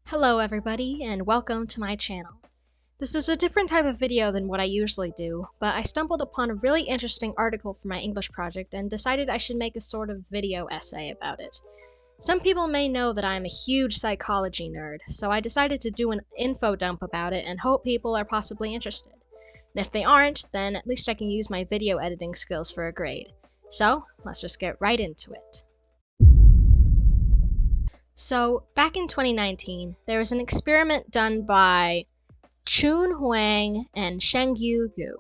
Hello everybody, and welcome to my channel. This is a different type of video than what I usually do, but I stumbled upon a really interesting article for my English project and decided I should make a sort of video essay about it. Some people may know that I'm a huge psychology nerd, so I decided to do an info dump about it and hope people are possibly interested. And if they aren't, then at least I can use my video editing skills for a grade. So, let's just get right into it. So, back in 2019, there was an experiment done by Chun Huang and Shengyu Gu.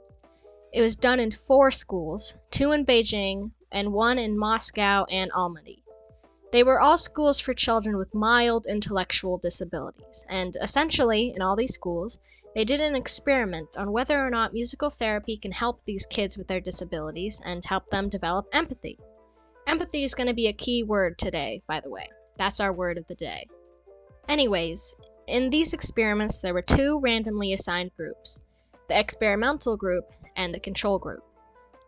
It was done in 4 schools, 2 in Beijing and 1 in Moscow and Almaty. They were all schools for children with mild intellectual disabilities, and essentially, in all these schools, they did an experiment on whether or not musical therapy can help these kids with their disabilities and help them develop empathy. Empathy is going to be a key word today, by the way. That's our word of the day. Anyways, in these experiments there were 2 randomly assigned groups, the experimental group and the control group.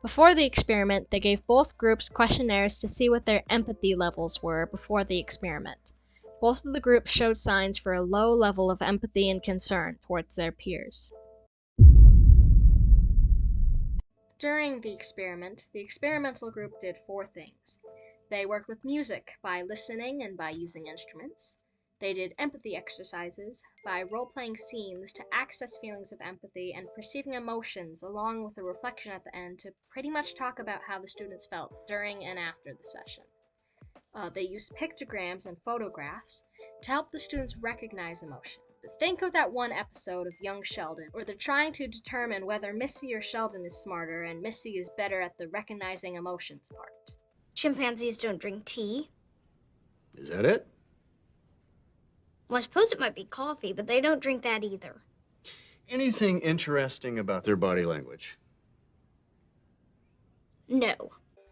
Before the experiment, they gave both groups questionnaires to see what their empathy levels were before the experiment. Both of the groups showed signs for a low level of empathy and concern towards their peers. During the experiment, the experimental group did 4 things. They worked with music by listening and by using instruments. They did empathy exercises by role-playing scenes to access feelings of empathy and perceiving emotions, along with a reflection at the end to pretty much talk about how the students felt during and after the session. They used pictograms and photographs to help the students recognize emotion. Think of that one episode of Young Sheldon where they're trying to determine whether Missy or Sheldon is smarter and Missy is better at the recognizing emotions part. Chimpanzees don't drink tea. Is that it? Well, I suppose it might be coffee, but they don't drink that either. Anything interesting about their body language? No.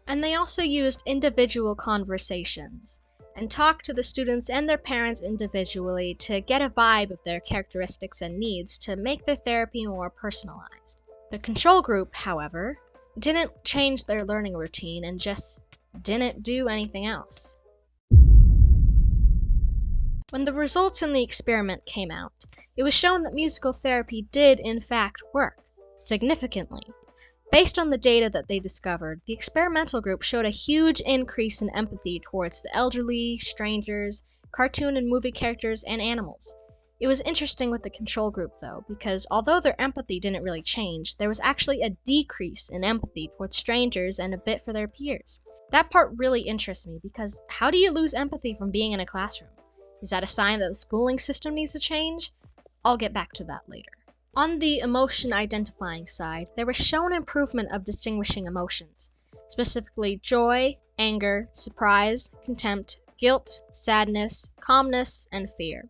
And they also used individual conversations and talked to the students and their parents individually to get a vibe of their characteristics and needs to make their therapy more personalized. The control group, however, didn't change their learning routine and just didn't do anything else. When the results in the experiment came out, it was shown that musical therapy did in fact work, significantly. Based on the data that they discovered, the experimental group showed a huge increase in empathy towards the elderly, strangers, cartoon and movie characters, and animals. It was interesting with the control group though, because although their empathy didn't really change, there was actually a decrease in empathy towards strangers and a bit for their peers. That part really interests me because how do you lose empathy from being in a classroom? Is that a sign that the schooling system needs to change? I'll get back to that later. On the emotion identifying side, there was shown improvement of distinguishing emotions, specifically joy, anger, surprise, contempt, guilt, sadness, calmness, and fear.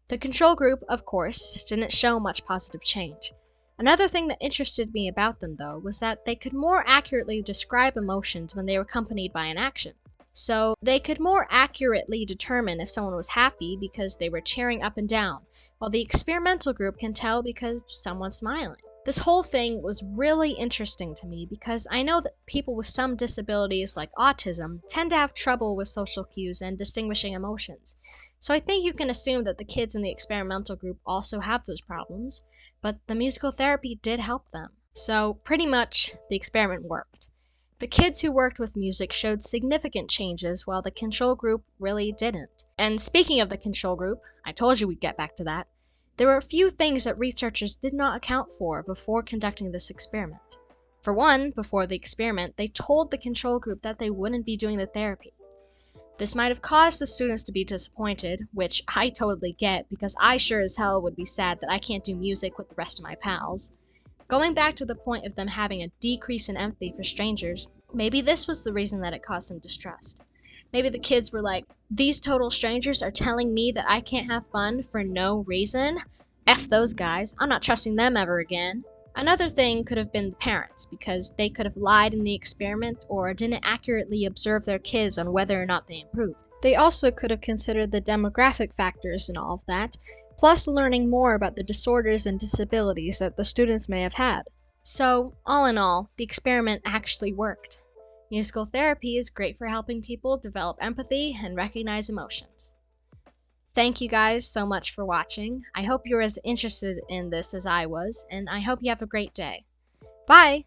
The control group, of course, didn't show much positive change. Another thing that interested me about them, though, was that they could more accurately describe emotions when they were accompanied by an action. So they could more accurately determine if someone was happy because they were cheering up and down, while the experimental group can tell because someone's smiling. This whole thing was really interesting to me because I know that people with some disabilities like autism tend to have trouble with social cues and distinguishing emotions. So I think you can assume that the kids in the experimental group also have those problems, but the musical therapy did help them. So pretty much the experiment worked. The kids who worked with music showed significant changes while the control group really didn't. And speaking of the control group, I told you we'd get back to that. There were a few things that researchers did not account for before conducting this experiment. For one, before the experiment, they told the control group that they wouldn't be doing the therapy. This might have caused the students to be disappointed, which I totally get because I sure as hell would be sad that I can't do music with the rest of my pals. Going back to the point of them having a decrease in empathy for strangers, maybe this was the reason that it caused them distrust. Maybe the kids were like, these total strangers are telling me that I can't have fun for no reason? F those guys, I'm not trusting them ever again. Another thing could have been the parents, because they could have lied in the experiment or didn't accurately observe their kids on whether or not they improved. They also could have considered the demographic factors and all of that, plus learning more about the disorders and disabilities that the students may have had. So, all in all, the experiment actually worked. Musical therapy is great for helping people develop empathy and recognize emotions. Thank you guys so much for watching. I hope you're as interested in this as I was, and I hope you have a great day. Bye!